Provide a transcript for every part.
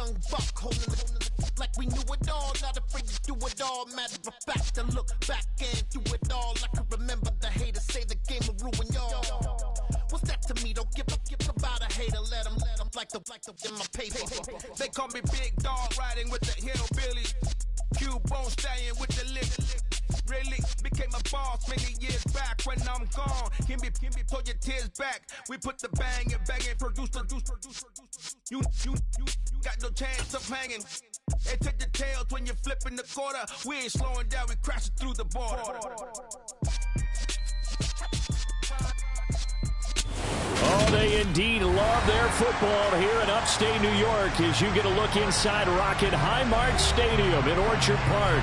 young buck holding the like we knew it all, not afraid to do it all. Matter of fact, to look back and do it all. I can remember the haters say the game will ruin y'all. What's that to me? Don't give about a hater. Let them like the in my paper. They call me Big Dog, riding with the hillbillies. Q-Bone staying with the lick. Really became a boss many years back. When I'm gone, can be pull your tears back. We put the bang and produce. You got no chance of hanging. And take the tails when you're flipping the quarter. We ain't slowing down, we crashing through the border. Oh, they indeed love their football here in upstate New York as you get a look inside Rocket Highmark Stadium in Orchard Park.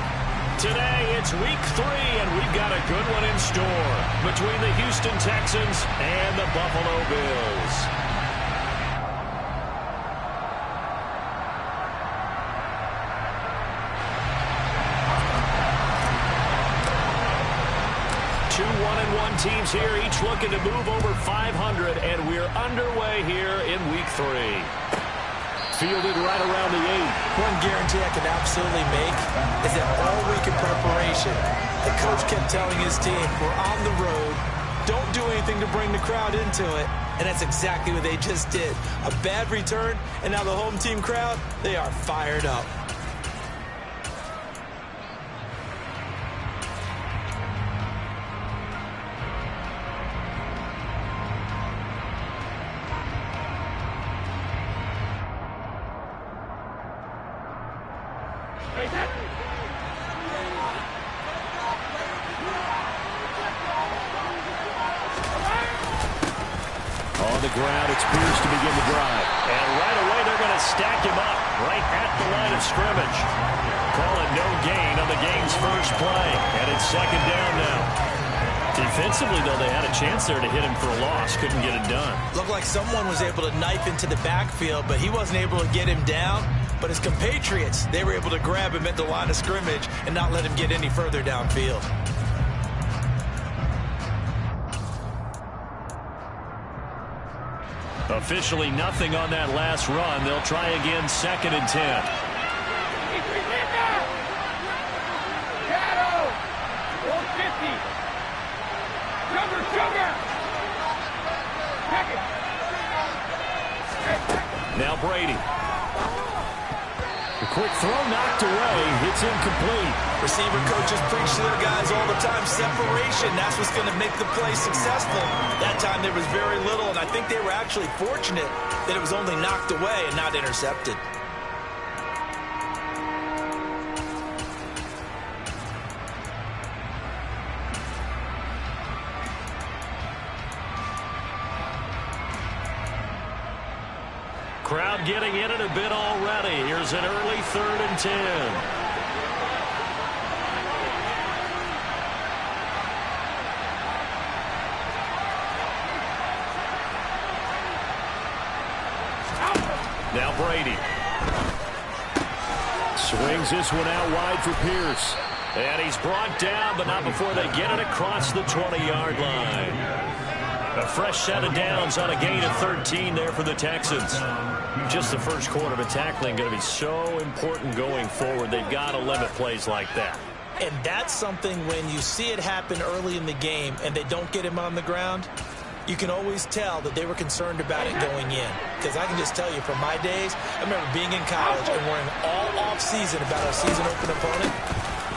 Today, it's week 3, and we've got a good one in store between the Houston Texans and the Buffalo Bills. Two 1-1 teams here, each looking to move over 500, and we're underway here in week 3. Fielded right around the 8. One guarantee I can absolutely make is that all week in preparation, the coach kept telling his team, we're on the road, don't do anything to bring the crowd into it, and that's exactly what they just did. A bad return, and now the home team crowd, they are fired up. On the ground, it's Pierce to begin the drive. And right away, they're going to stack him up right at the line of scrimmage. Call it no gain on the game's first play. And it's second down now. Defensively, though, they had a chance there to hit him for a loss. Couldn't get it done. Looked like someone was able to knife into the backfield, but he wasn't able to get him down. But his compatriots, they were able to grab him at the line of scrimmage and not let him get any further downfield. Officially nothing on that last run. They'll try again, 2nd and 10. Now Brady. The quick throw knocked away. It's incomplete. Receiver coaches preach to their guys all the time. Separation, that's what's going to make the play successful. That time there was very little, and I think they were actually fortunate that it was only knocked away and not intercepted. Crowd getting in it a bit already. Here's an early 3rd and 10. Now Brady. Swings this one out wide for Pierce. And he's brought down, but not before they get it across the 20-yard line. A fresh set of downs on a gain of 13 there for the Texans. Just the first quarter, but tackling going to be so important going forward. They've got to limit plays like that. And that's something when you see it happen early in the game and they don't get him on the ground, you can always tell that they were concerned about it going in. Because I can just tell you from my days, I remember being in college and worrying all off-season about our season-open opponent,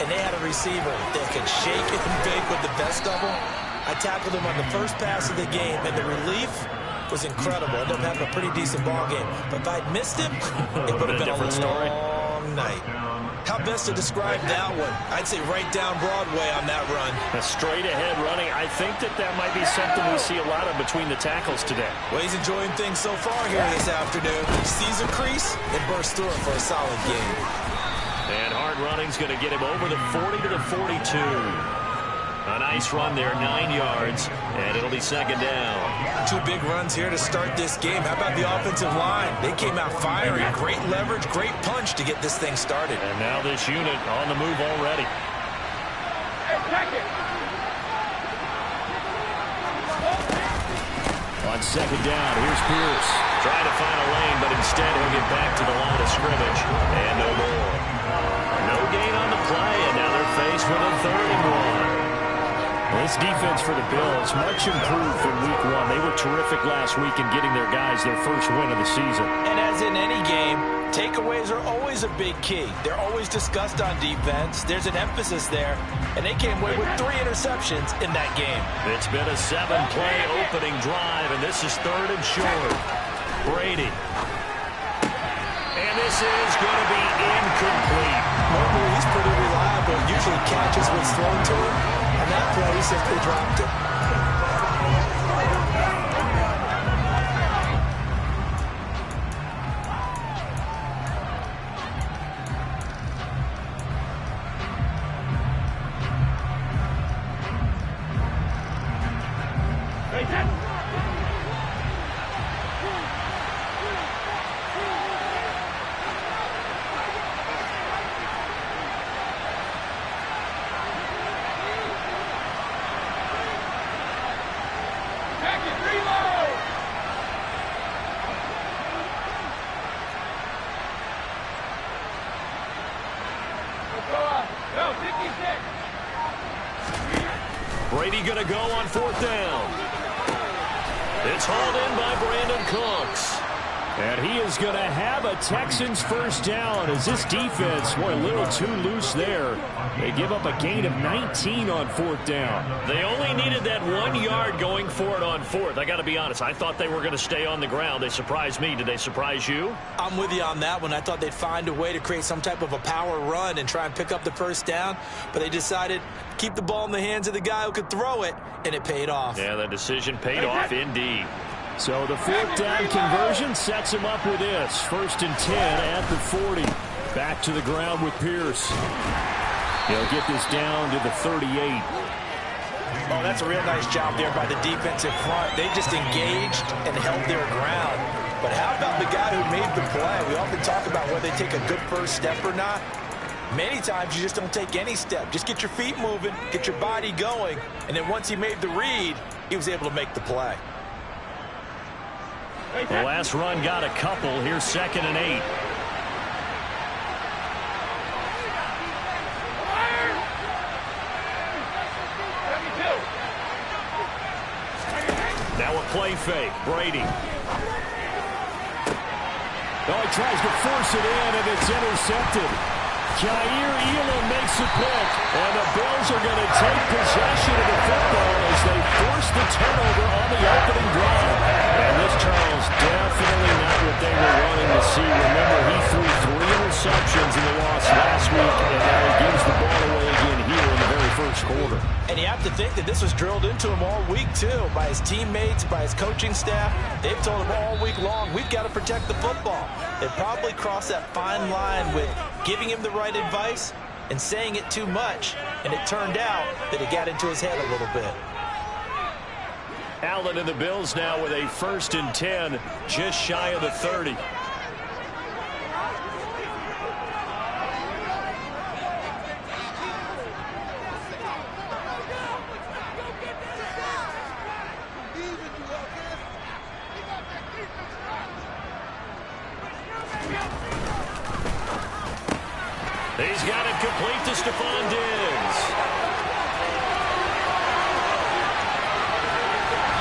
and they had a receiver that could shake and bake with the best of them. I tackled him on the first pass of the game, and the relief was incredible. I ended up having a pretty decent ball game. But if I'd missed him, it would have been a long night. How best to describe that one? I'd say right down Broadway on that run. A straight-ahead running. I think that might be something we see a lot of between the tackles today. Well, he's enjoying things so far here this afternoon. Sees a crease and bursts through it for a solid game. And hard running's going to get him over the 40 to the 42. A nice run there, 9 yards, and it'll be second down. 2 big runs here to start this game. How about the offensive line? They came out firing. Great leverage, great punch to get this thing started. And now this unit on the move already. On second down, here's Pierce. Trying to find a lane, but instead he'll get back to the line of scrimmage. And no more. No gain on the play, and now they're faced with a 3rd and 1. This defense for the Bills, much improved from week 1. They were terrific last week in getting their guys their first win of the season. And as in any game, takeaways are always a big key. They're always discussed on defense. There's an emphasis there, and they came away with 3 interceptions in that game. It's been a 7-play opening drive, and this is 3rd and short. Brady. And this is going to be incomplete. Normally, he's pretty reliable. Usually catches what's thrown to him. And that play, he simply dropped it. Brady going to go on 4th down. It's hauled in by Brandon Cooks. And he is going to have a Texans first down as this defense, boy, a little too loose there. They give up a gain of 19 on 4th down. They only needed that 1 yard going for it on 4th. I got to be honest, I thought they were going to stay on the ground. They surprised me. Did they surprise you? I'm with you on that one. I thought they'd find a way to create some type of a power run and try and pick up the first down, but they decided to keep the ball in the hands of the guy who could throw it, and it paid off. Yeah, that decision paid off indeed. So the 4th down conversion sets him up with this. 1st and 10 at the 40. Back to the ground with Pierce. He'll get this down to the 38. Oh, that's a real nice job there by the defensive front. They just engaged and held their ground. But how about the guy who made the play? We often talk about whether they take a good first step or not. Many times you just don't take any step. Just get your feet moving, get your body going, and then once he made the read, he was able to make the play. The last run got a couple. Here's 2nd and 8. Now a play fake. Brady. Oh, he tries to force it in, and it's intercepted. Jair Elam makes a pick, and the Bills are going to take possession of the football as they force the turnover on the opening drive. And this, Charles, definitely not what they were wanting to see. Remember, he threw 3 interceptions in the loss last week, and now he gives the ball away again here in the very first quarter. And you have to think that this was drilled into him all week, too, by his teammates, by his coaching staff. They've told him all week long, we've got to protect the football. They probably crossed that fine line with giving him the right advice and saying it too much, and it turned out that it got into his head a little bit. Allen and the Bills now with a 1st and 10, just shy of the 30. He's got it complete to Stephon Diggs.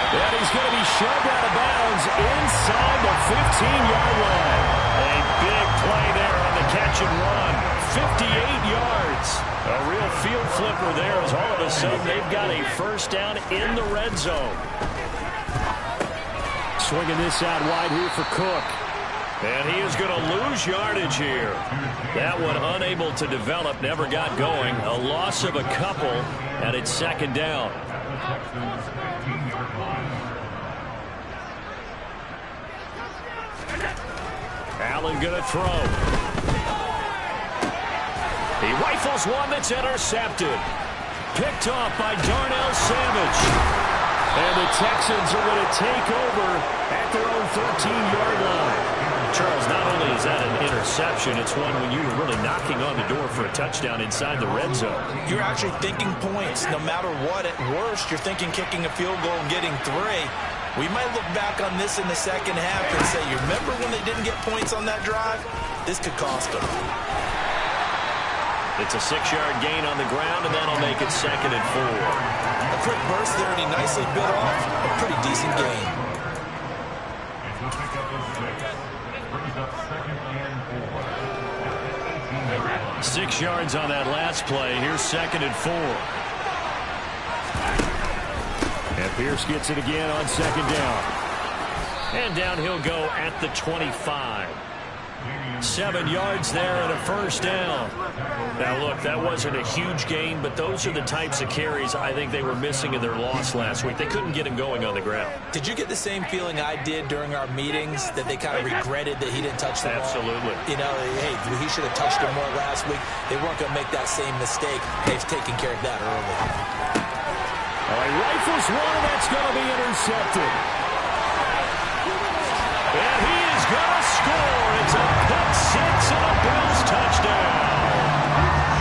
And he's going to be shoved out of bounds inside the 15-yard line. A big play there on the catch and run. 58 yards. A real field flipper there as all of a sudden they've got a first down in the red zone. Swinging this out wide here for Cook. And he is going to lose yardage here. That one unable to develop, never got going. A loss of a couple, and it's 2nd down. Allen going to throw. He rifles one that's intercepted. Picked off by Darnell Savage. And the Texans are going to take over at their own 13-yard line. Charles, not only is that an interception, it's one when you were really knocking on the door for a touchdown inside the red zone. You're actually thinking points no matter what. At worst, you're thinking kicking a field goal and getting 3. We might look back on this in the second half and say, you remember when they didn't get points on that drive? This could cost them. It's a 6-yard gain on the ground, and that'll make it 2nd and 4. A quick burst there, and he nicely bit off a pretty decent gain. 6 yards on that last play. Here's 2nd and 4. And Pierce gets it again on 2nd down. And down he'll go at the 25. 7 yards there and a 1st down. Now, look, that wasn't a huge gain, but those are the types of carries I think they were missing in their loss last week. They couldn't get him going on the ground. Did you get the same feeling I did during our meetings, that they kind of regretted that he didn't touch the ball? Absolutely. You know, hey, he should have touched it more last week. They weren't going to make that same mistake. They've taken care of that early. All right, rifles one, that's going to be intercepted. And he is going to score. It's a pick six and a Bills touchdown.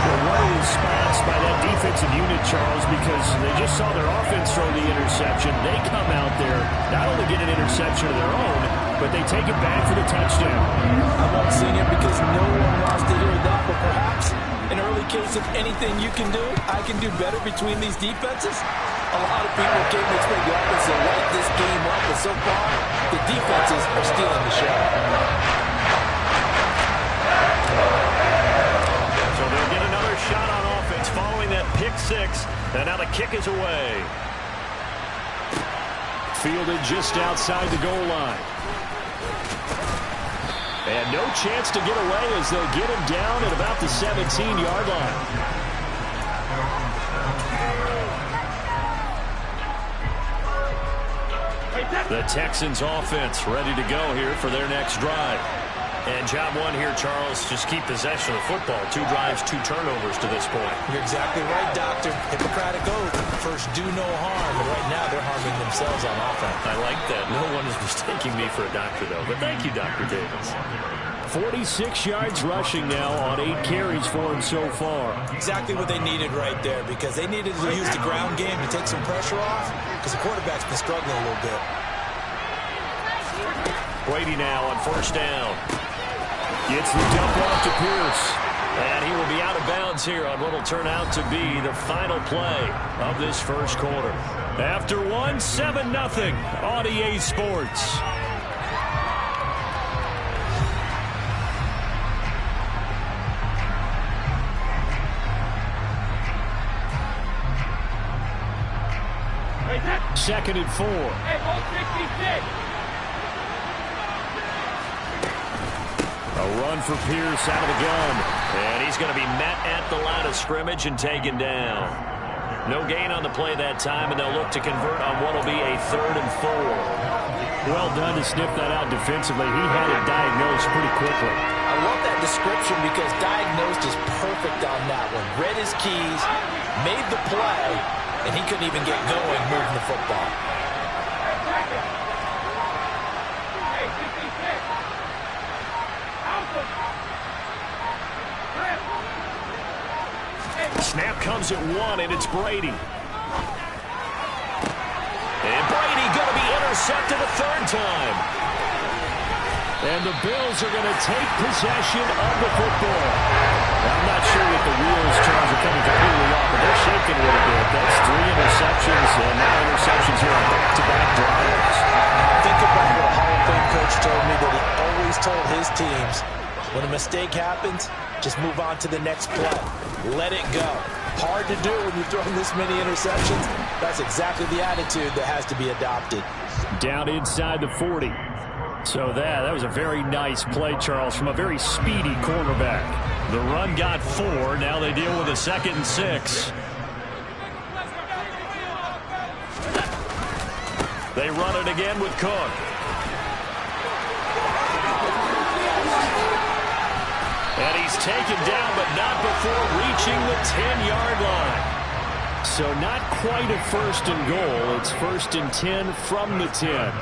Well, one of these spots by that defensive unit, Charles, because they just saw their offense throw the interception. They come out there, not only get an interception of their own, but they take it back for the touchdown. I won't sing it because no one wants to hear that, but perhaps an early case of anything you can do, I can do better between these defenses. A lot of people came to expect the offense to light this game up, but so far, the defenses are stealing the show. So they'll get another shot on offense following that pick six, and now the kick is away. Fielded just outside the goal line. And no chance to get away as they'll get him down at about the 17-yard line. The Texans offense ready to go here for their next drive. And job one here, Charles, just keep possession of the football. 2 drives, 2 turnovers to this point. You're exactly right, Doctor. Hippocratic oath. First, do no harm. And right now, they're harming themselves on offense. I like that. No one is mistaking me for a doctor, though. But thank you, Dr. Davis. 46 yards rushing now on 8 carries for him so far. Exactly what they needed right there, because they needed to use the ground game to take some pressure off, because the quarterback's been struggling a little bit. Brady now on 1st down. Gets the dump off to Pierce. And he will be out of bounds here on what will turn out to be the final play of this first quarter. After one, 7-0 on EA Sports. Second and 4. A run for Pierce out of the gun. And he's going to be met at the line of scrimmage and taken down. No gain on the play that time, and they'll look to convert on what will be a 3rd and 4. Well done to sniff that out defensively. He had it diagnosed pretty quickly. I love that description because diagnosed is perfect on that one. Read his keys, made the play, and he couldn't even get going moving the football. Snap comes at 1, and it's Brady. And Brady going to be intercepted a 3rd time. And the Bills are going to take possession of the football. I'm not sure that the wheels, Charles, are coming completely off, but they're shaking a little bit. That's 3 interceptions, and now interceptions here on back-to-back drives. Think about what a Hall of Fame coach told me, that he always told his teams, when a mistake happens, just move on to the next play. Let it go. Hard to do when you're throwing this many interceptions. That's exactly the attitude that has to be adopted. Down inside the 40. So that was a very nice play, Charles, from a very speedy cornerback. The run got 4. Now they deal with a 2nd and 6. They run it again with Cook. And he's taken down, but not before reaching the 10-yard line. So not quite a 1st and goal. It's 1st and 10 from the 10.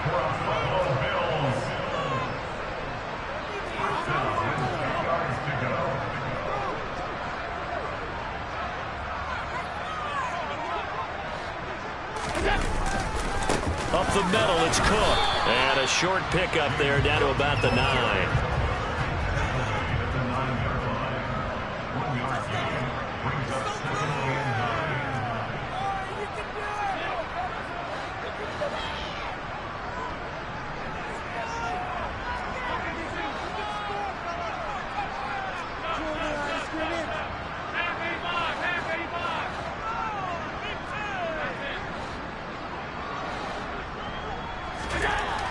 the middle. It's Cook. And a short pickup there down to about the 9.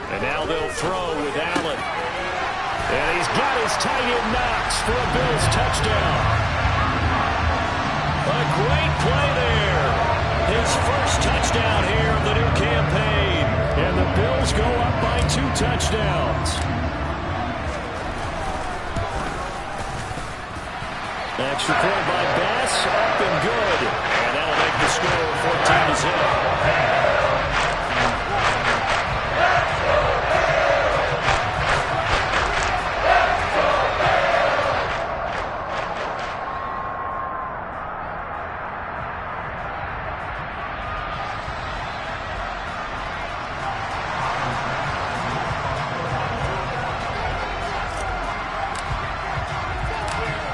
And now they'll throw with Allen. And he's got his tight end Knox for a Bills touchdown. A great play there. His first touchdown here of the new campaign. And the Bills go up by 2 touchdowns. Extra point by Bass, up and good. And that'll make the score 14-0.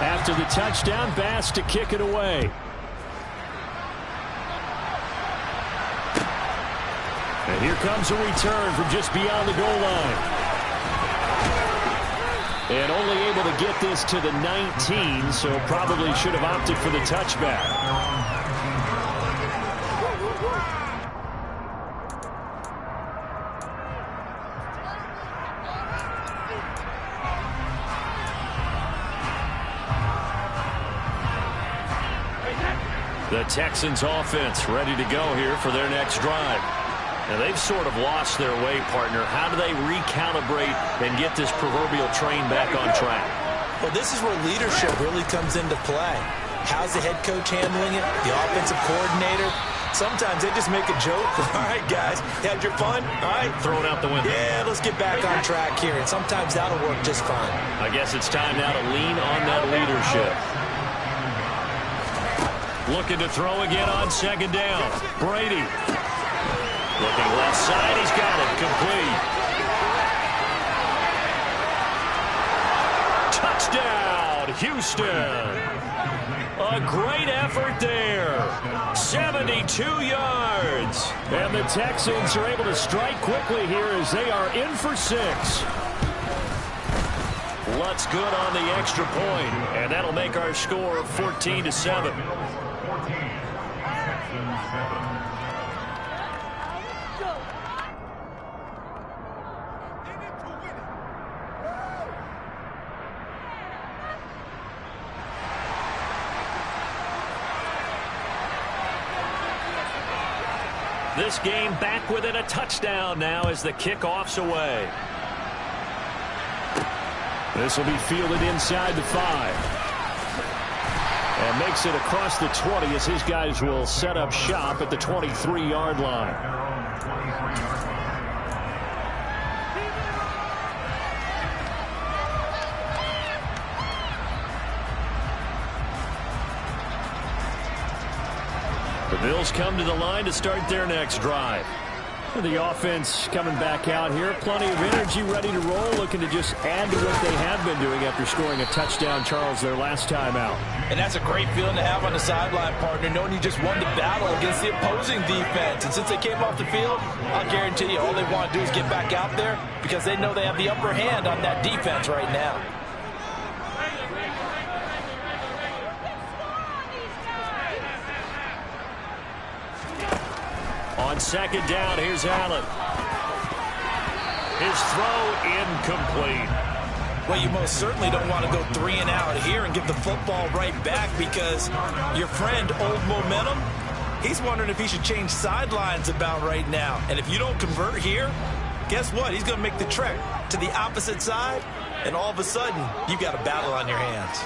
After the touchdown, Bass to kick it away. And here comes a return from just beyond the goal line. And only able to get this to the 19, so probably should have opted for the touchback. The Texans offense ready to go here for their next drive. Now they've sort of lost their way, partner. How do they recalibrate and get this proverbial train back on track? Well, this is where leadership really comes into play. How's the head coach handling it? The offensive coordinator? Sometimes they just make a joke. All right, guys, had your fun? All right. Throw it out the window. Yeah, let's get back on track here. And sometimes that'll work just fine. I guess it's time now to lean on that leadership. Looking to throw again on second down. Brady. Looking left side. He's got it. Complete. Touchdown, Houston. A great effort there. 72 yards. And the Texans are able to strike quickly here as they are in for 6. Lutz good on the extra point, and that'll make our score 14-7. This game back within a touchdown now as the kickoff's away. This will be fielded inside the 5. And makes it across the 20 as his guys will set up shop at the 23-yard line. The Bills come to the line to start their next drive. The offense coming back out here. Plenty of energy, ready to roll, looking to just add to what they have been doing after scoring a touchdown, Charles, their last time out. And that's a great feeling to have on the sideline, partner, knowing you just won the battle against the opposing defense. And since they came off the field, I'll guarantee you all they want to do is get back out there because they know they have the upper hand on that defense right now. On second down, here's Allen. His throw incomplete. Well, you most certainly don't want to go 3 and out here and give the football right back because your friend, Old Momentum, he's wondering if he should change sidelines about right now. And if you don't convert here, guess what? He's going to make the trek to the opposite side, and all of a sudden, you've got a battle on your hands.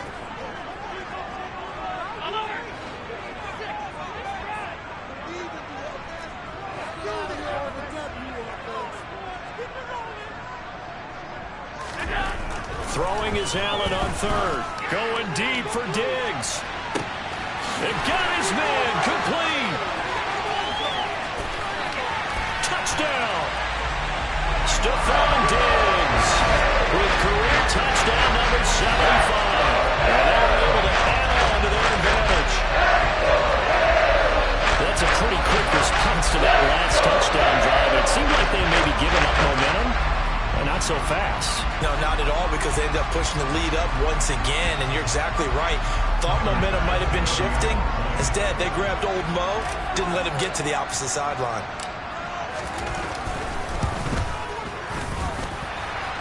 Throwing is Allen on third. Going deep for Diggs. And got his man complete. touchdown. Stephon Diggs with career touchdown number 75. And they're able to add on to their advantage. That's a pretty quick response to that last touchdown drive. It seemed like they may be giving up momentum. Not so fast. No, not at all, because they ended up pushing the lead up once again, and you're exactly right. Thought momentum might have been shifting. Instead, they grabbed old Mo, didn't let him get to the opposite sideline.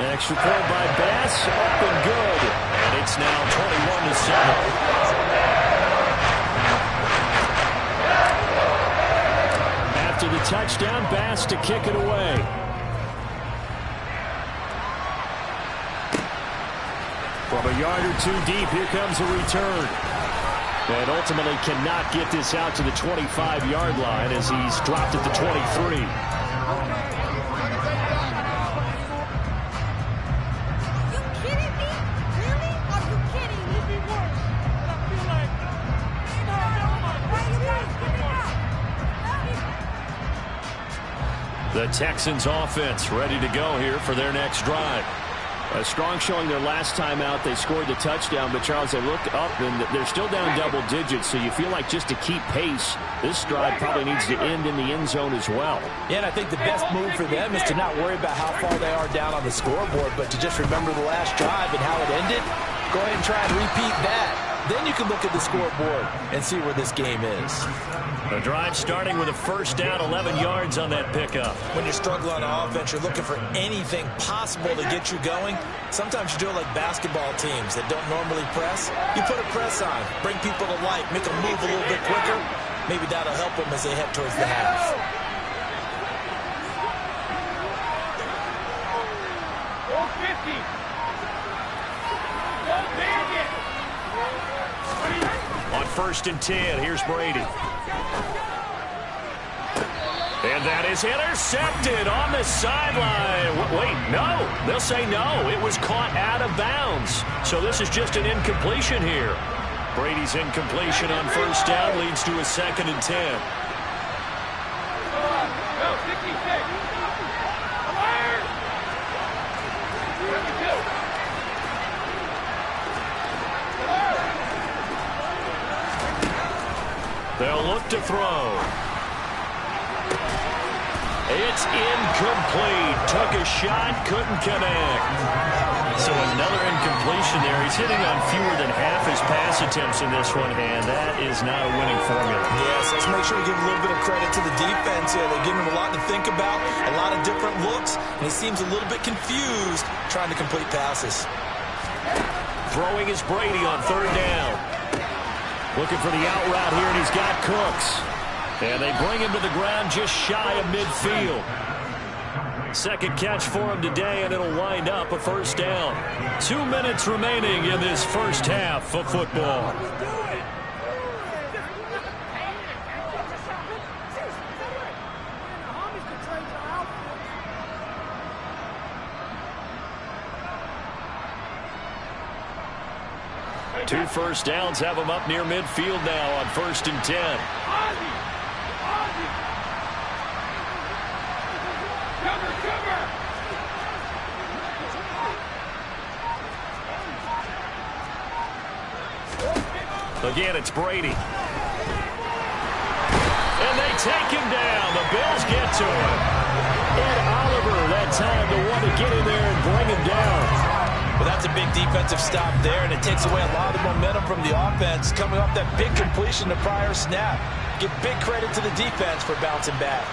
Extra point by Bass, up and good. And it's now 21-7. After the touchdown, Bass to kick it away. From a yard or two deep, here comes a return. And ultimately cannot get this out to the 25-yard line as he's dropped at the 23. The Texans offense ready to go here for their next drive. A strong showing their last time out. They scored the touchdown, but Charles, they looked up and they're still down double digits, so you feel like just to keep pace, this drive probably needs to end in the end zone as well. Yeah, and I think the best move for them is to not worry about how far they are down on the scoreboard, but to just remember the last drive and how it ended. Go ahead and try and repeat that. Then you can look at the scoreboard and see where this game is. The drive starting with a first down, 11 yards on that pickup. When you're struggling on offense, you're looking for anything possible to get you going. Sometimes you do it like basketball teams that don't normally press. You put a press on, bring people to life, make them move a little bit quicker. Maybe that'll help them as they head towards the half. On 1st and 10, here's Brady. And that is intercepted on the sideline. Wait, no. They'll say no. It was caught out of bounds. So this is just an incompletion here. Brady's incompletion on 1st down leads to a 2nd and 10. They'll look to throw. It's incomplete. Took a shot, couldn't connect. So another incompletion there. He's hitting on fewer than half his pass attempts in this one, and that is not a winning formula. Yes, let's make sure we give a little bit of credit to the defense here. They're giving him a lot to think about, a lot of different looks, and he seems a little bit confused trying to complete passes. Throwing is Brady on 3rd down. Looking for the out route here, and he's got Cooks. And they bring him to the ground just shy of midfield. Second catch for him today, and it'll wind up a 1st down. 2 minutes remaining in this first half of football. Two first downs have them up near midfield now on 1st and 10. Again, it's Brady. And they take him down. The Bills get to him. Ed Oliver, that time to want to get in there and bring him down. Well, that's a big defensive stop there, and it takes away a lot of the momentum from the offense coming off that big completion the prior snap. Give big credit to the defense for bouncing back.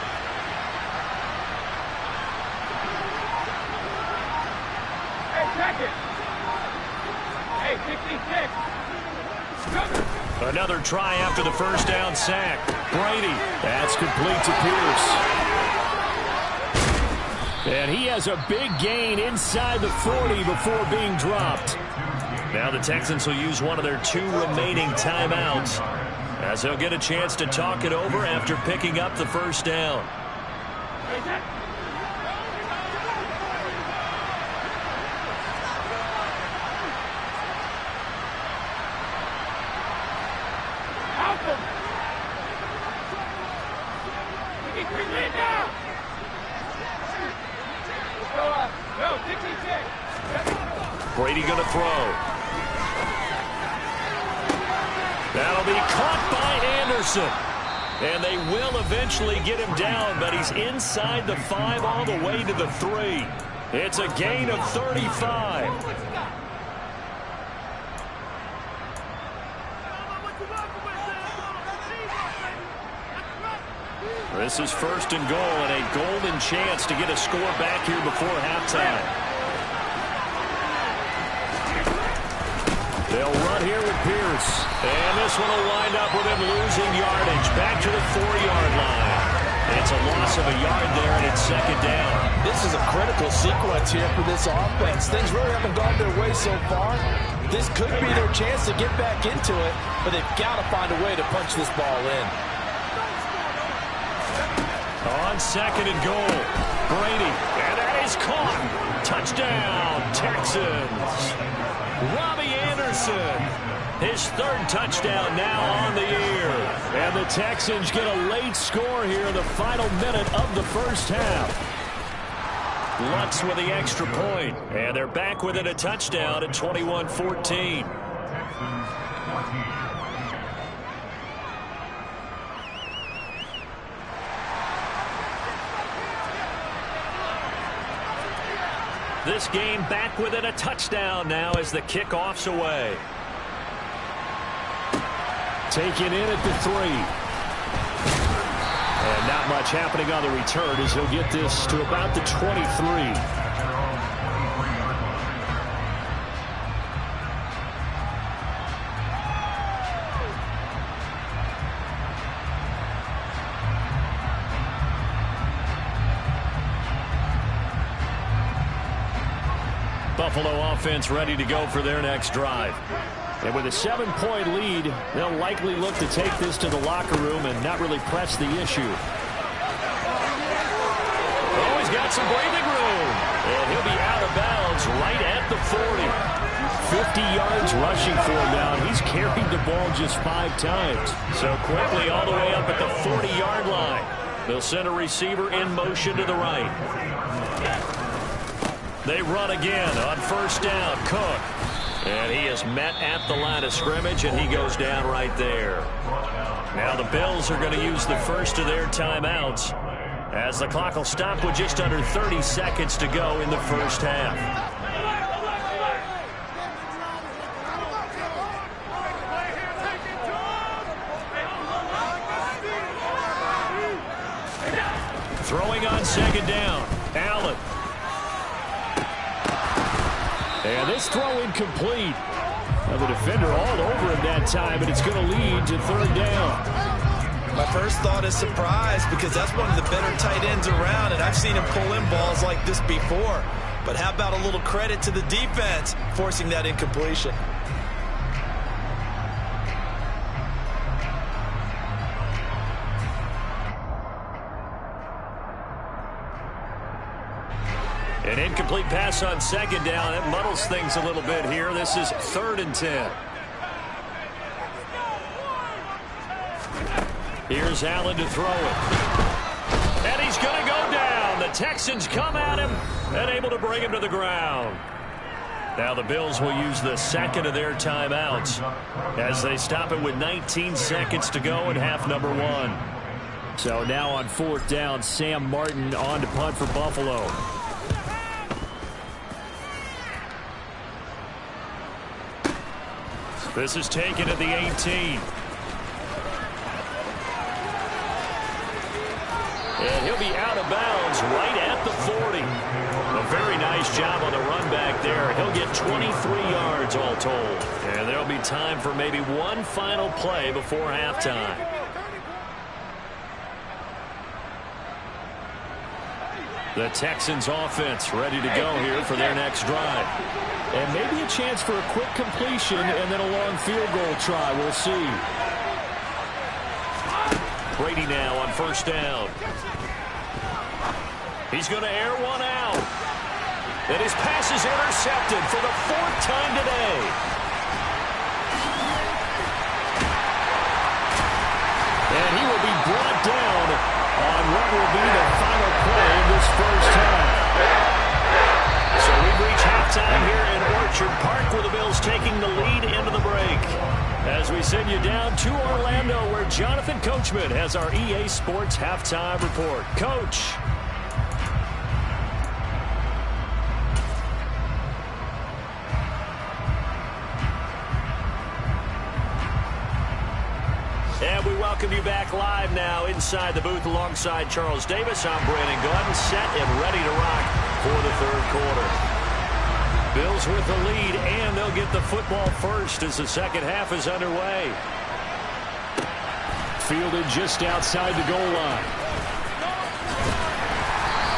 Hey, check it. Hey, 66. Another try after the first down sack. Brady, that's complete to Pierce. And he has a big gain inside the 40 before being dropped. Now the Texans will use one of their 2 remaining timeouts as they'll get a chance to talk it over after picking up the first down. Brady going to throw. That'll be caught by Anderson. And they will eventually get him down, but he's inside the 5 all the way to the 3. It's a gain of 35. This is 1st and goal and a golden chance to get a score back here before halftime. They'll run here with Pierce. And this one will wind up with him losing yardage. Back to the 4-yard line. It's a loss of a yard there, and it's 2nd down. This is a critical sequence here for this offense. Things really haven't gone their way so far. This could be their chance to get back into it, but they've got to find a way to punch this ball in. On 2nd and goal, Brady, and that is caught. Touchdown, Texans. Robbie Anderson, his 3rd touchdown now on the year. And the Texans get a late score here in the final minute of the first half. Lutz with the extra point, and they're back within a touchdown at 21-14. This game back within a touchdown now as the kickoff's away. Taken in at the 3. And not much happening on the return as he'll get this to about the 23. Buffalo offense ready to go for their next drive. And with a 7-point lead, they'll likely look to take this to the locker room and not really press the issue. Oh, he's got some breathing room. And he'll be out of bounds right at the 40. 50 yards rushing for him now. He's carried the ball just 5 times. So quickly all the way up at the 40-yard line. They'll send a receiver in motion to the right. They run again on 1st down. Cook. And he is met at the line of scrimmage, and he goes down right there. Now the Bills are going to use the first of their timeouts as the clock will stop with just under 30 seconds to go in the first half. Throwing on 2nd down. Allen. And this throw incomplete. Now the defender all over him that time, and it's going to lead to 3rd down. My first thought is surprise because that's one of the better tight ends around, and I've seen him pull in balls like this before. But how about a little credit to the defense forcing that incompletion? An incomplete pass on 2nd down. That muddles things a little bit here. This is 3rd and 10. Here's Allen to throw it. And he's going to go down. The Texans come at him and able to bring him to the ground. Now the Bills will use the 2nd of their timeouts as they stop it with 19 seconds to go in half number 1. So now on 4th down, Sam Martin on to punt for Buffalo. This is taken at the 18. And he'll be out of bounds right at the 40. A very nice job on the run back there. He'll get 23 yards all told. And there'll be time for maybe one final play before halftime. The Texans offense ready to go here for their next drive. And maybe a chance for a quick completion and then a long field goal try. We'll see. Brady now on 1st down. He's going to air one out. And his pass is intercepted for the 4th time today. And he will be brought down on what will be the final play of this first half. So we reach halftime here in Orchard Park, where the Bills taking the lead into the break. As we send you down to Orlando, where Jonathan Coachman has our EA Sports halftime report. Coach. And we welcome you back live now inside the booth alongside Charles Davis. I'm Brandon Gordon, set and ready to rock for the third quarter. Bills with the lead, and they'll get the football first as the second half is underway. Fielded just outside the goal line.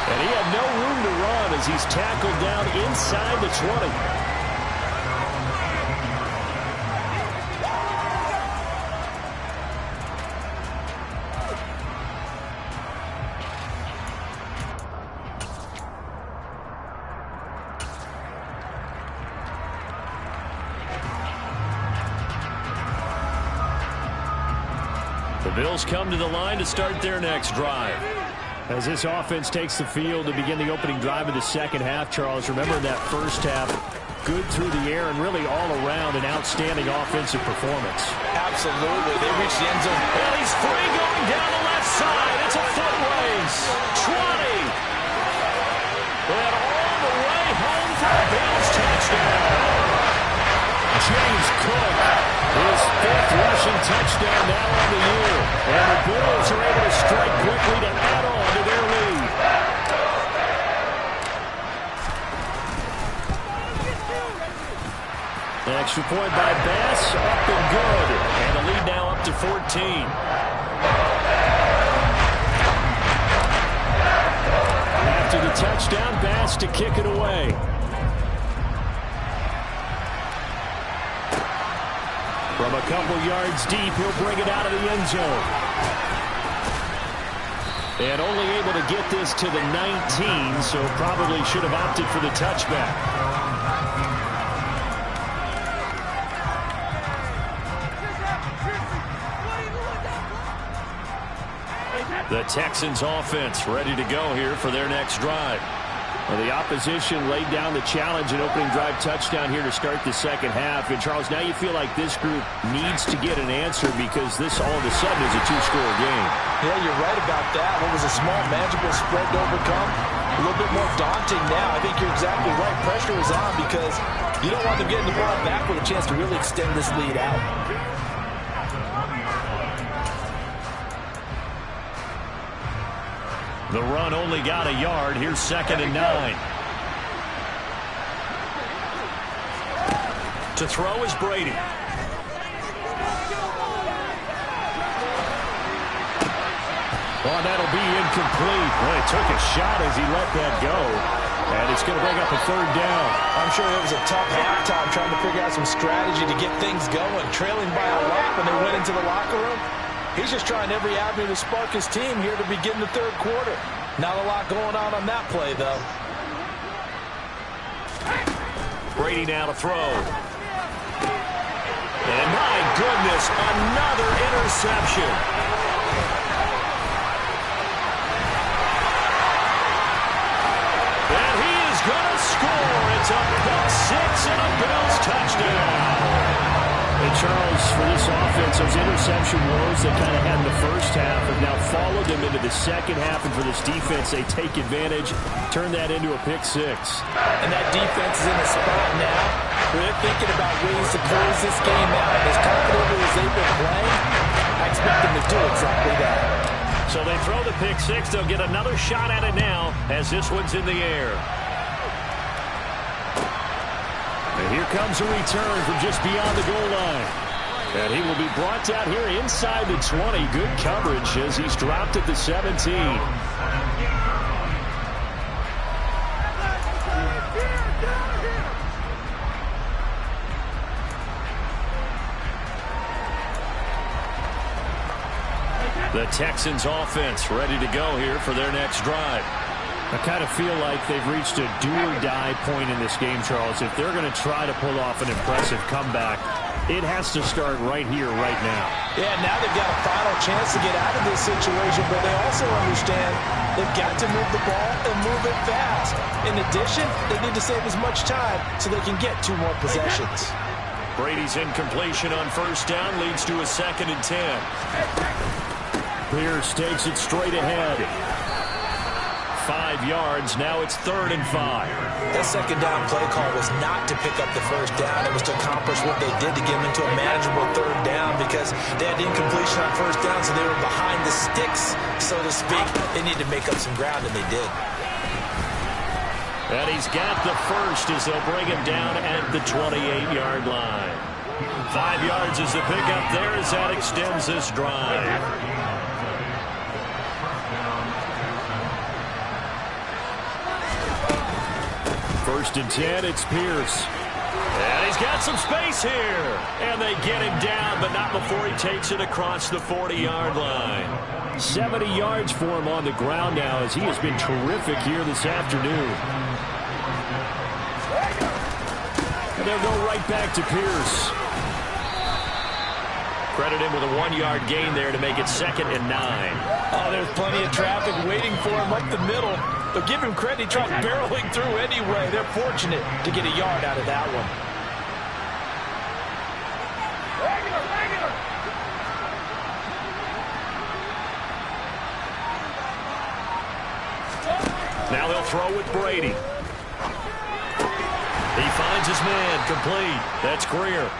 And he had no room to run as he's tackled down inside the 20. The Bills come to the line to start their next drive. As this offense takes the field to begin the opening drive of the second half, Charles, remember that first half, good through the air and really all around an outstanding offensive performance. Absolutely. They reach the end zone. And he's free going down the left side. It's a foot race. 20. And all the way home for the Bills touchdown. James Cook, his fifth rushing touchdown now on the year. And the Bills are able to strike quickly to add on to their lead. An extra point by Bass, up and good. And the lead now up to 14. After the touchdown, Bass to kick it away. From a couple yards deep, he'll bring it out of the end zone. And only able to get this to the 19, so probably should have opted for the touchback. The Texans offense ready to go here for their next drive. Well, the opposition laid down the challenge and opening drive touchdown here to start the second half. And, Charles, now you feel like this group needs to get an answer because this all of a sudden is a two-score game. Yeah, you're right about that. What was a small, manageable spread to overcome, a little bit more daunting now. I think you're exactly right. Pressure is on because you don't want them getting the ball back with a chance to really extend this lead out. The run only got a yard. Here's 2nd and 9. To throw is Brady. Well, that'll be incomplete. Well, he took a shot as he let that go. And it's going to bring up a third down. I'm sure it was a tough halftime trying to figure out some strategy to get things going. Trailing by a lot when they went into the locker room. He's just trying every avenue to spark his team here to begin the third quarter. Not a lot going on that play, though. Brady now to throw. And my goodness, another interception. And he is going to score. It's a pick six and a Bills touchdown. And Charles, for this offense, those interception woes they kind of had in the first half have now followed them into the second half. And for this defense, they take advantage, turn that into a pick six. And that defense is in a spot now where they're thinking about ways to close this game out. As confidently as they've been playing, I expect them to do exactly that. So they throw the pick six. They'll get another shot at it now as this one's in the air. And here comes a return from just beyond the goal line. And he will be brought down here inside the 20. Good coverage as he's dropped at the 17. The Texans offense ready to go here for their next drive. I kind of feel like they've reached a do-or-die point in this game, Charles. If they're going to try to pull off an impressive comeback, It has to start right here, right now. Yeah, now they've got a final chance to get out of this situation, but they also understand they've got to move the ball and move it fast. In addition, they need to save as much time so they can get 2 more possessions. Brady's incompletion on first down leads to a 2nd and 10. Pierce takes it straight ahead. 5 yards. Now it's 3rd and 5. That second down play call was not to pick up the first down. It was to accomplish what they did to get them into a manageable 3rd down because they had incompletion on first down, so they were behind the sticks, so to speak. They need to make up some ground, and they did. And he's got the first as they'll bring him down at the 28-yard line. 5 yards is the pickup there as that extends this drive. First and 10, it's Pierce. And he's got some space here. And they get him down, but not before he takes it across the 40-yard line. 70 yards for him on the ground now as he has been terrific here this afternoon. And they'll go right back to Pierce. Credit him with a 1-yard gain there to make it 2nd and 9. Oh, there's plenty of traffic waiting for him up the middle. But give him credit, he tried barreling through anyway. They're fortunate to get a yard out of that one. Now they'll throw with Brady. He finds his man, complete. That's Greer.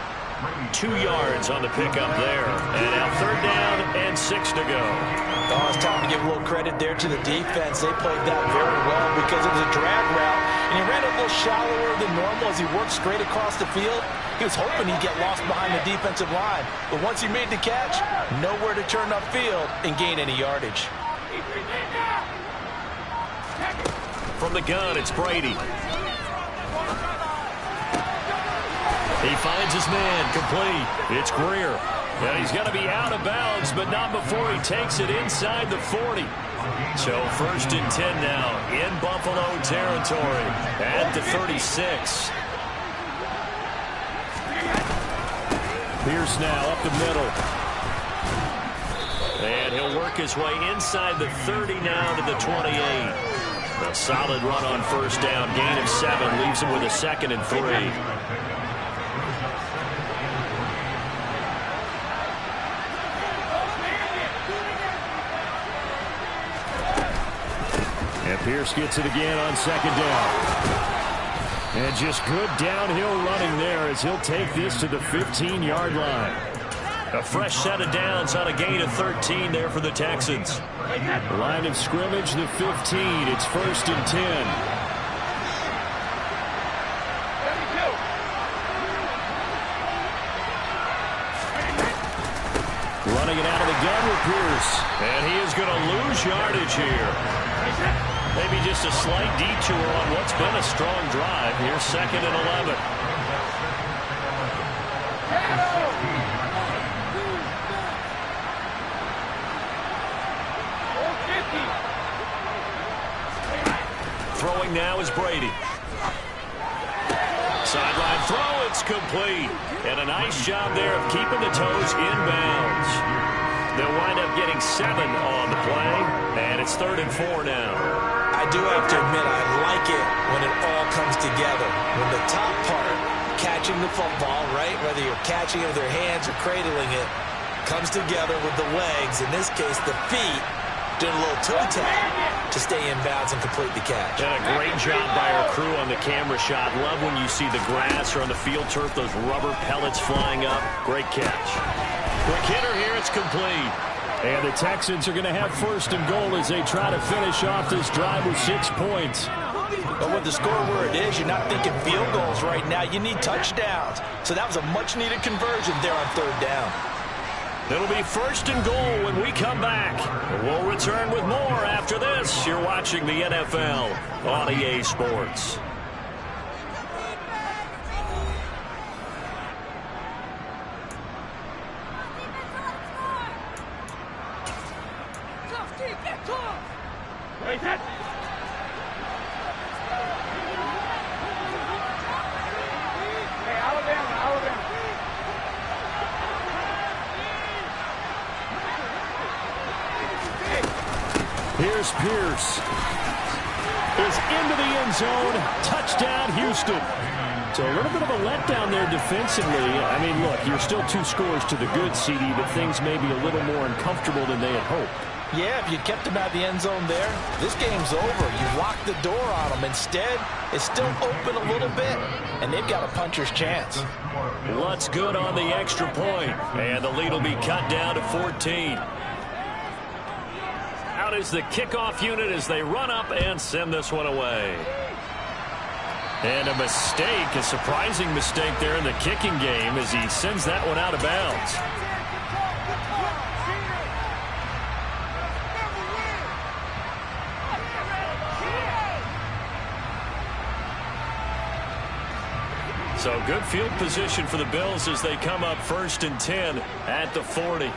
2 yards on the pickup there. And now 3rd down and 6 to go. Oh, it's time to give a little credit there to the defense. They played that very well because it was a drag route, and he ran a little shallower than normal as he worked straight across the field. He was hoping he'd get lost behind the defensive line, but once he made the catch, nowhere to turn upfield and gain any yardage. From the gun, it's Brady. He finds his man, complete. It's Greer. And he's going to be out of bounds, but not before he takes it inside the 40. So 1st and 10 now in Buffalo territory at the 36. Pierce now up the middle. And he'll work his way inside the 30 now to the 28. A solid run on first down. Gain of 7 leaves him with a 2nd and 3. And Pierce gets it again on 2nd down. And just good downhill running there as he'll take this to the 15-yard line. A fresh set of downs on a gain of 13 there for the Texans. Line of scrimmage, the 15. It's 1st and 10. Running it out of the gun with Pierce. And he is going to lose yardage here. Maybe just a slight detour on what's been a strong drive. Here's 2nd and 11. Throwing now is Brady. Sideline throw, it's complete. And a nice job there of keeping the toes in bounds. They'll wind up getting 7 on the play, and it's 3rd and 4 now. I do have to admit, I like it when it all comes together. When the top part, catching the football, right, whether you're catching it with your hands or cradling it, comes together with the legs, in this case the feet, doing a little toe tap to stay in bounds and complete the catch. And a great job by our crew on the camera shot. Love when you see the grass or on the field turf, those rubber pellets flying up. Great catch. Quick hitter here, it's complete. And the Texans are going to have 1st and goal as they try to finish off this drive with 6 points. But with the score where it is, you're not thinking field goals right now. You need touchdowns. So that was a much-needed conversion there on 3rd down. It'll be 1st and goal when we come back. We'll return with more after this. You're watching the NFL on EA Sports. Here's Pierce. Is into the end zone. Touchdown, Houston. So a little bit of a letdown there defensively. I mean, look, you're still 2 scores to the good, CD, but things may be a little more uncomfortable than they had hoped. Yeah, if you kept him out of the end zone there, this game's over. You locked the door on him. Instead, it's still open a little bit, and they've got a puncher's chance. Lutz good on the extra point, and the lead will be cut down to 14. Out is the kickoff unit as they run up and send this one away. And a mistake, a surprising mistake there in the kicking game as he sends that one out of bounds. So good field position for the Bills as they come up 1st and 10 at the 40.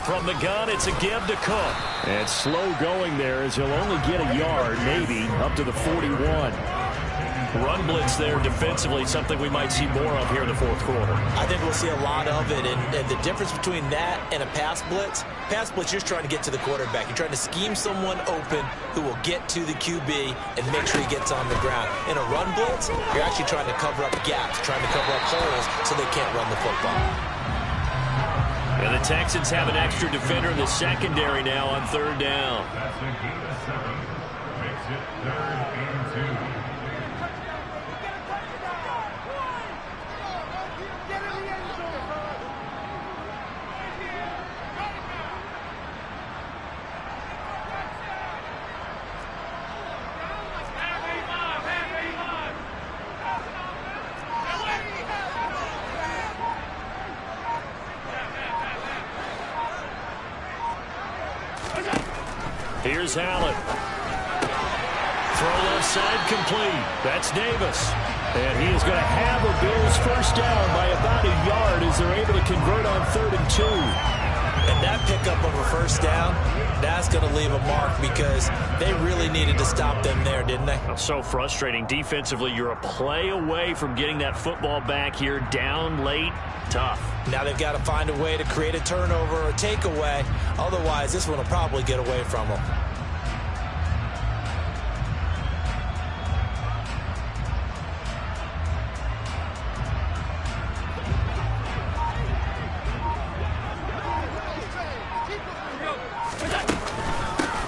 From the gun, it's a give to Cook. And slow going there as he'll only get a yard, maybe, up to the 41. Run blitz there defensively, something we might see more of here in the 4th quarter. I think we'll see a lot of it, and the difference between that and a pass blitz, you're just trying to get to the quarterback. You're trying to scheme someone open who will get to the QB and make sure he gets on the ground. In a run blitz, you're actually trying to cover up gaps, trying to cover up holes so they can't run the football. And the Texans have an extra defender in the secondary now on 3rd down. Makes it 3rd and 2. Here's Allen. Throw left side complete. That's Davis. And he is going to have a Bills first down by about a yard as they're able to convert on 3rd and 2. And that pickup of a first down, that's going to leave a mark because they really needed to stop them there, didn't they? So frustrating. Defensively, you're a play away from getting that football back here. Down late, tough. Now they've got to find a way to create a turnover or a takeaway. Otherwise, this one will probably get away from them.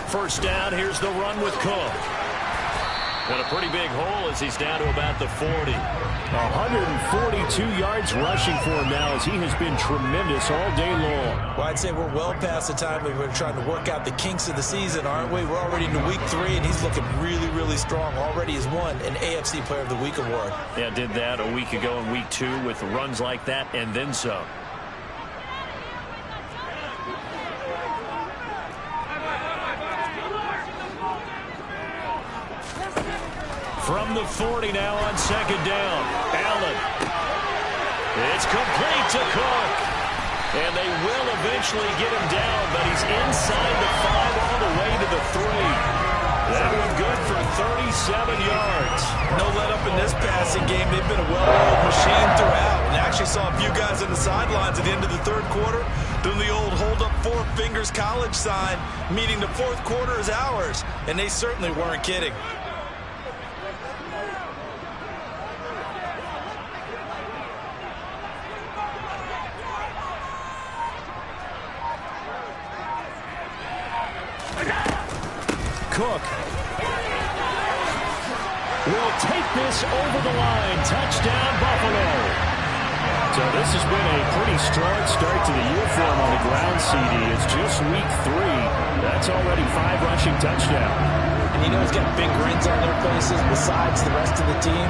First down, here's the run with Cook. And a pretty big hole as he's down to about the 40. 142 yards rushing for him now as he has been tremendous all day long. Well, I'd say we're well past the time we've been trying to work out the kinks of the season, aren't we? We're already into week 3, and he's looking really, really strong. Already has won an AFC Player of the Week award. Yeah, did that a week ago in week 2 with runs like that and then some. From the 40 now on 2nd down. Allen. It's complete to Cook. And they will eventually get him down, but he's inside the 5 all the way to the 3. That one good for 37 yards. No let up in this passing game. They've been a well-oiled machine throughout. And actually saw a few guys on the sidelines at the end of the 3rd quarter doing the old hold up 4 fingers college sign, meaning the 4th quarter is ours. And they certainly weren't kidding. Cook will take this over the line. Touchdown, Buffalo. So this has been a pretty strong start to the year for him on the ground, CD. It's just week 3. That's already 5 rushing touchdowns. And you know he's got big grins on their faces besides the rest of the team.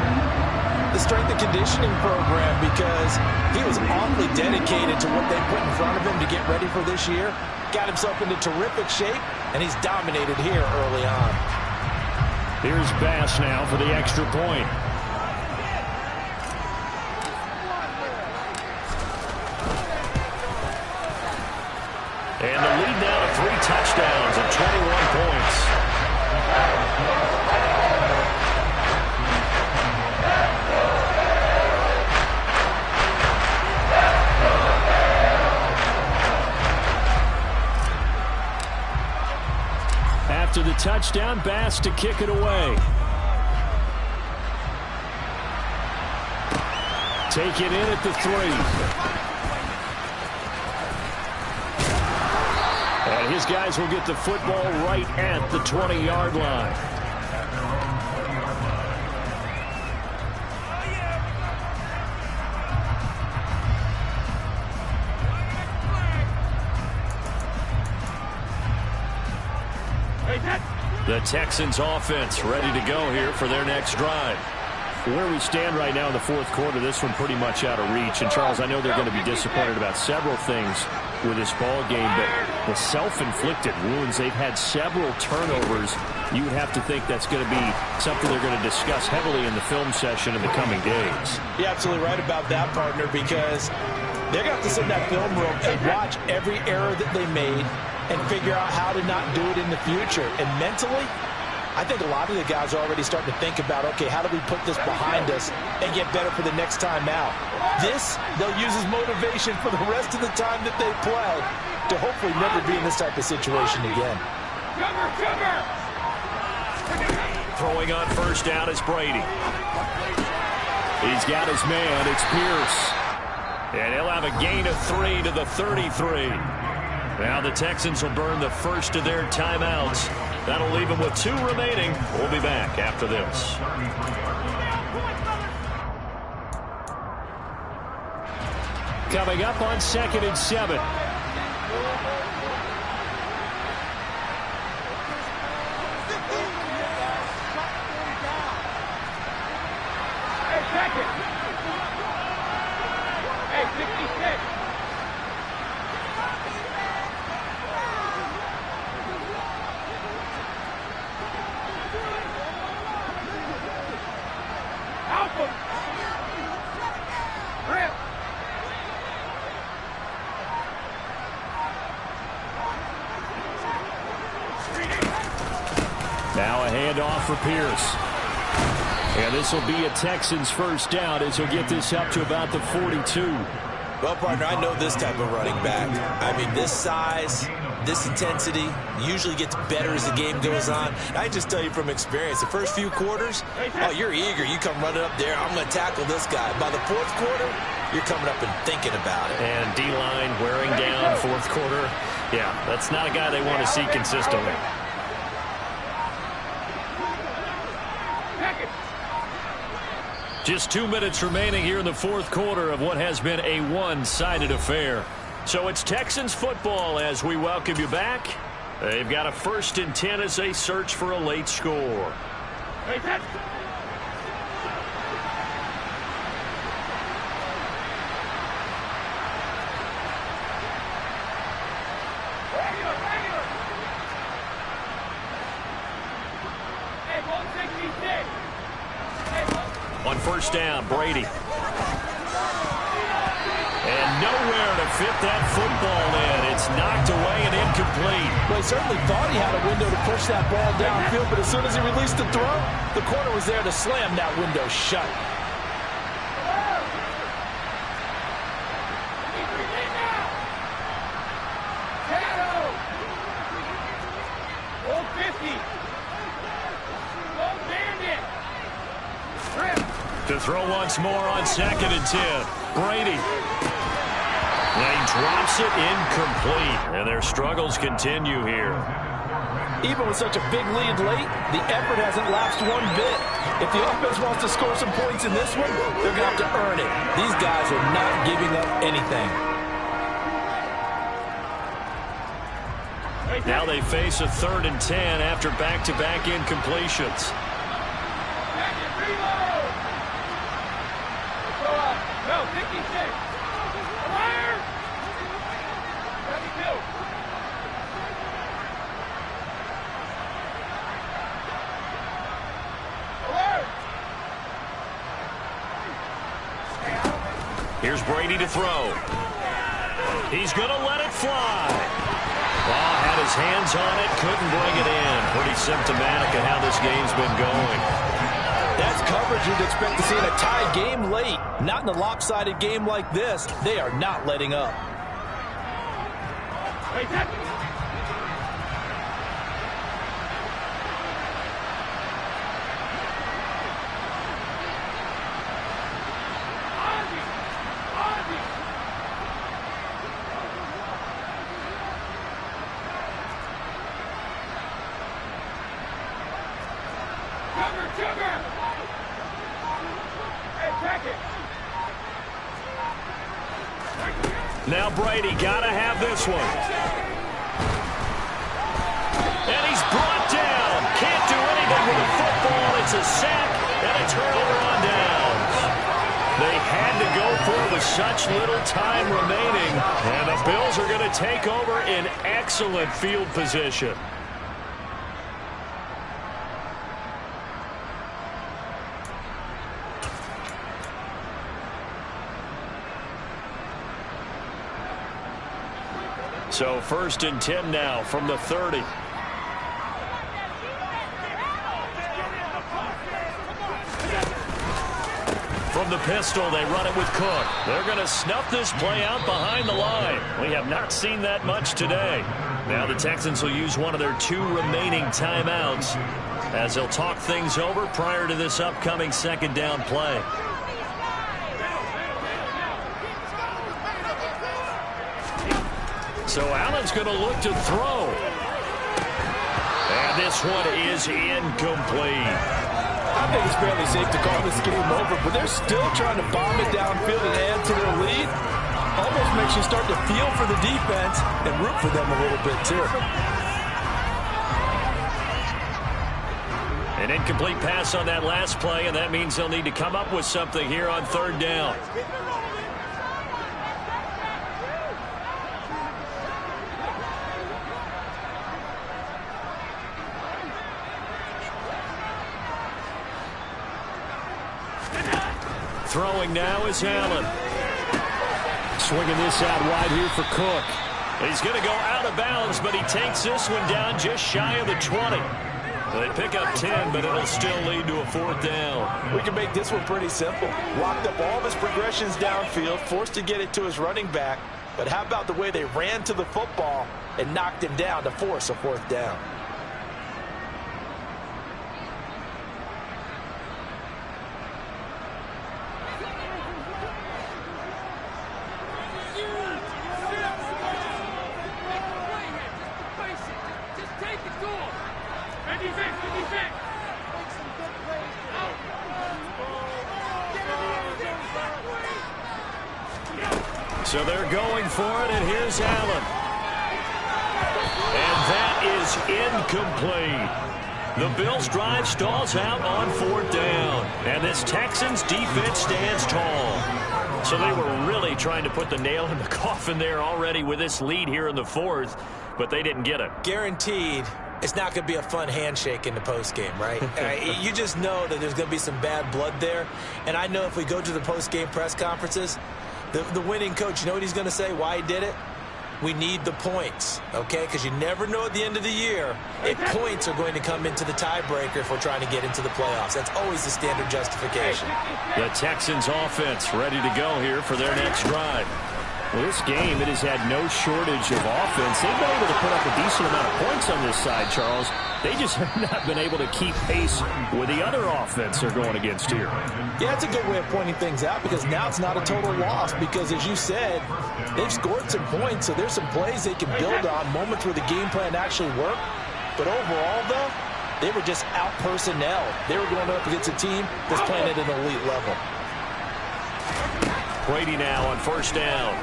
The strength and conditioning program, because he was awfully dedicated to what they put in front of him to get ready for this year. Got himself into terrific shape, and he's dominated here early on. Here's Bass now for the extra point. And the lead now to 3 touchdowns and 21 points. touchdown. Bass to kick it away. Take it in at the 3. And his guys will get the football right at the 20-yard line. The Texans offense ready to go here for their next drive. Where we stand right now in the fourth quarter, this one pretty much out of reach. And, Charles, I know they're going to be disappointed about several things with this ball game, but the self-inflicted wounds, they've had several turnovers. You would have to think that's going to be something they're going to discuss heavily in the film session in the coming days. You're absolutely right about that, partner, because they're going to have to sit in that film room and watch every error that they made and figure out how to not do it in the future. And mentally, I think a lot of the guys are already starting to think about, okay, how do we put this behind us and get better for the next time out? This, they'll use as motivation for the rest of the time that they play to hopefully never be in this type of situation again. Throwing on first down is Brady. He's got his man. It's Pierce. And he'll have a gain of 3 to the 33. Now the Texans will burn the first of their timeouts. That'll leave them with 2 remaining. We'll be back after this. Coming up on 2nd and 7. Now a handoff for Pierce. And this will be a Texans first down as he'll get this up to about the 42. Well, partner, I know this type of running back. I mean, this size, this intensity usually gets better as the game goes on. I just tell you from experience, the first few quarters, oh, you're eager. You come running up there, I'm going to tackle this guy. By the fourth quarter, you're coming up and thinking about it. And D-line wearing down fourth quarter. Yeah, that's not a guy they want to see consistently. Just 2 minutes remaining here in the fourth quarter of what has been a one-sided affair. So it's Texans football as we welcome you back. They've got a 1st and 10 as they search for a late score. On first down, Brady. And nowhere to fit that football in. It's knocked away and incomplete. Well, he certainly thought he had a window to push that ball downfield, but as soon as he released the throw, the corner was there to slam that window shut. To throw once more on 2nd and 10. Brady. And he drops it incomplete. And their struggles continue here. Even with such a big lead late, the effort hasn't lapsed one bit. If the offense wants to score some points in this one, they're going to have to earn it. These guys are not giving up anything. Now they face a 3rd and 10 after back-to-back incompletions. Here's Brady to throw. He's going to let it fly. Well, had his hands on it, couldn't bring it in. Pretty symptomatic of how this game's been going. That's coverage you'd expect to see in a tie game late. Not in a lopsided game like this. They are not letting up. Now Brady got to have this one. And he's brought down. Can't do anything with the football. It's a sack and a turnover on downs. They had to go for it with such little time remaining. And the Bills are going to take over in excellent field position. So 1st and 10 now from the 30. From the pistol, they run it with Cook. They're going to snuff this play out behind the line. We have not seen that much today. Now the Texans will use one of their 2 remaining timeouts as they'll talk things over prior to this upcoming 2nd down play. So Allen's going to look to throw. And this one is incomplete. I think it's fairly safe to call this game over, but they're still trying to bomb it downfield and add to their lead. Almost makes you start to feel for the defense and root for them a little bit, too. An incomplete pass on that last play, and that means they'll need to come up with something here on 3rd down. Throwing now is Allen. Swinging this out wide here for Cook. He's going to go out of bounds, but he takes this one down just shy of the 20. They pick up 10, but it'll still lead to a 4th down. We can make this one pretty simple. Locked up all of his progressions downfield, forced to get it to his running back. But how about the way they ran to the football and knocked him down to force a 4th down? So they're going for it, and here's Allen. And that is incomplete. The Bills' drive stalls out on 4th down. And this Texans defense stands tall. So they were really trying to put the nail in the coffin there already with this lead here in the 4th, but they didn't get it. Guaranteed. It's not going to be a fun handshake in the postgame, right? You just know that there's going to be some bad blood there. And I know if we go to the postgame press conferences, the winning coach, you know what he's going to say, why he did it? We need the points, okay? Because you never know at the end of the year if points are going to come into the tiebreaker if we're trying to get into the playoffs. That's always the standard justification. The Texans offense ready to go here for their next drive. Well, this game, it has had no shortage of offense. They've been able to put up a decent amount of points on this side, Charles. They just have not been able to keep pace with the other offense they're going against here. Yeah, it's a good way of pointing things out because now it's not a total loss because, as you said, they've scored some points, so there's some plays they can build on, moments where the game plan actually worked. But overall, though, they were just out-personnel. They were going up against a team that's playing at an elite level. Brady now on 1st down.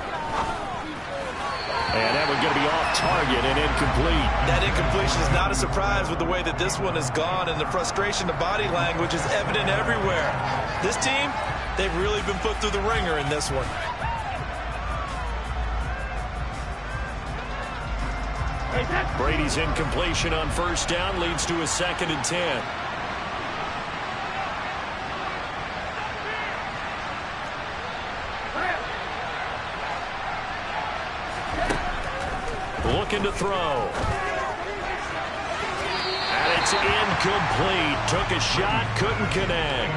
And that one's going to be off target and incomplete. That incompletion is not a surprise with the way that this one has gone, and the frustration, the body language is evident everywhere. This team, they've really been put through the ringer in this one. Brady's incompletion on 1st down leads to a 2nd and 10. Looking to throw. And it's incomplete. Took a shot, couldn't connect.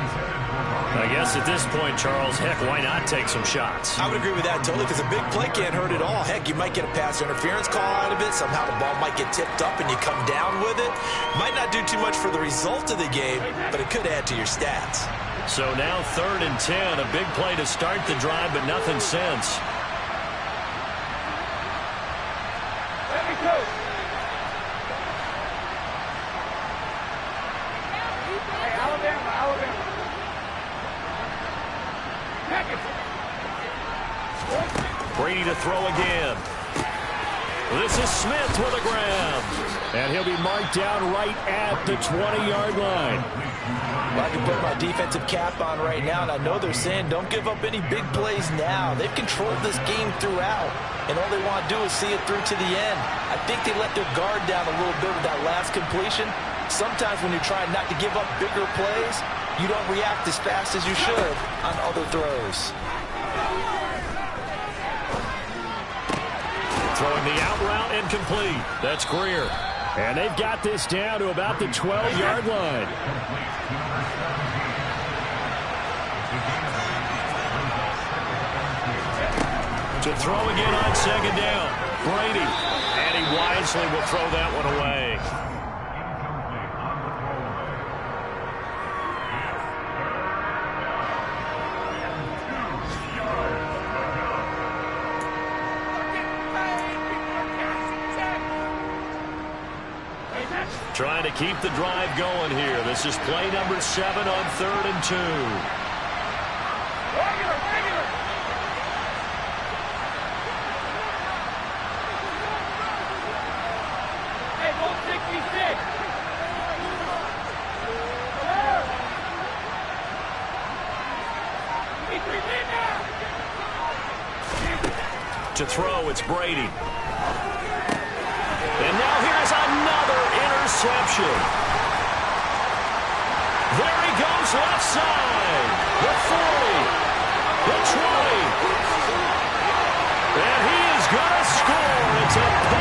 I guess at this point, Charles, heck, why not take some shots? I would agree with that totally because a big play can't hurt at all. Heck, you might get a pass interference call out of it. Somehow the ball might get tipped up and you come down with it. Might not do too much for the result of the game, but it could add to your stats. So now 3rd and 10. A big play to start the drive, but nothing since. Brady to throw again. This is Smith with a grab. And he'll be marked down right at the 20-yard line. Well, I can put my defensive cap on right now, and I know they're saying don't give up any big plays now. They've controlled this game throughout, and all they want to do is see it through to the end. I think they let their guard down a little bit with that last completion. Sometimes when you're trying not to give up bigger plays, you don't react as fast as you should on other throws. Throwing the out route incomplete. That's Greer. And they've got this down to about the 12-yard line. To throw again on second down. Brady. And he wisely will throw that one away. Trying to keep the drive going here. This is play number 7 on 3rd and 2. To throw, it's Brady. And now here's another interception. There he goes left side. The 40. The 20. And he is going to score. It's a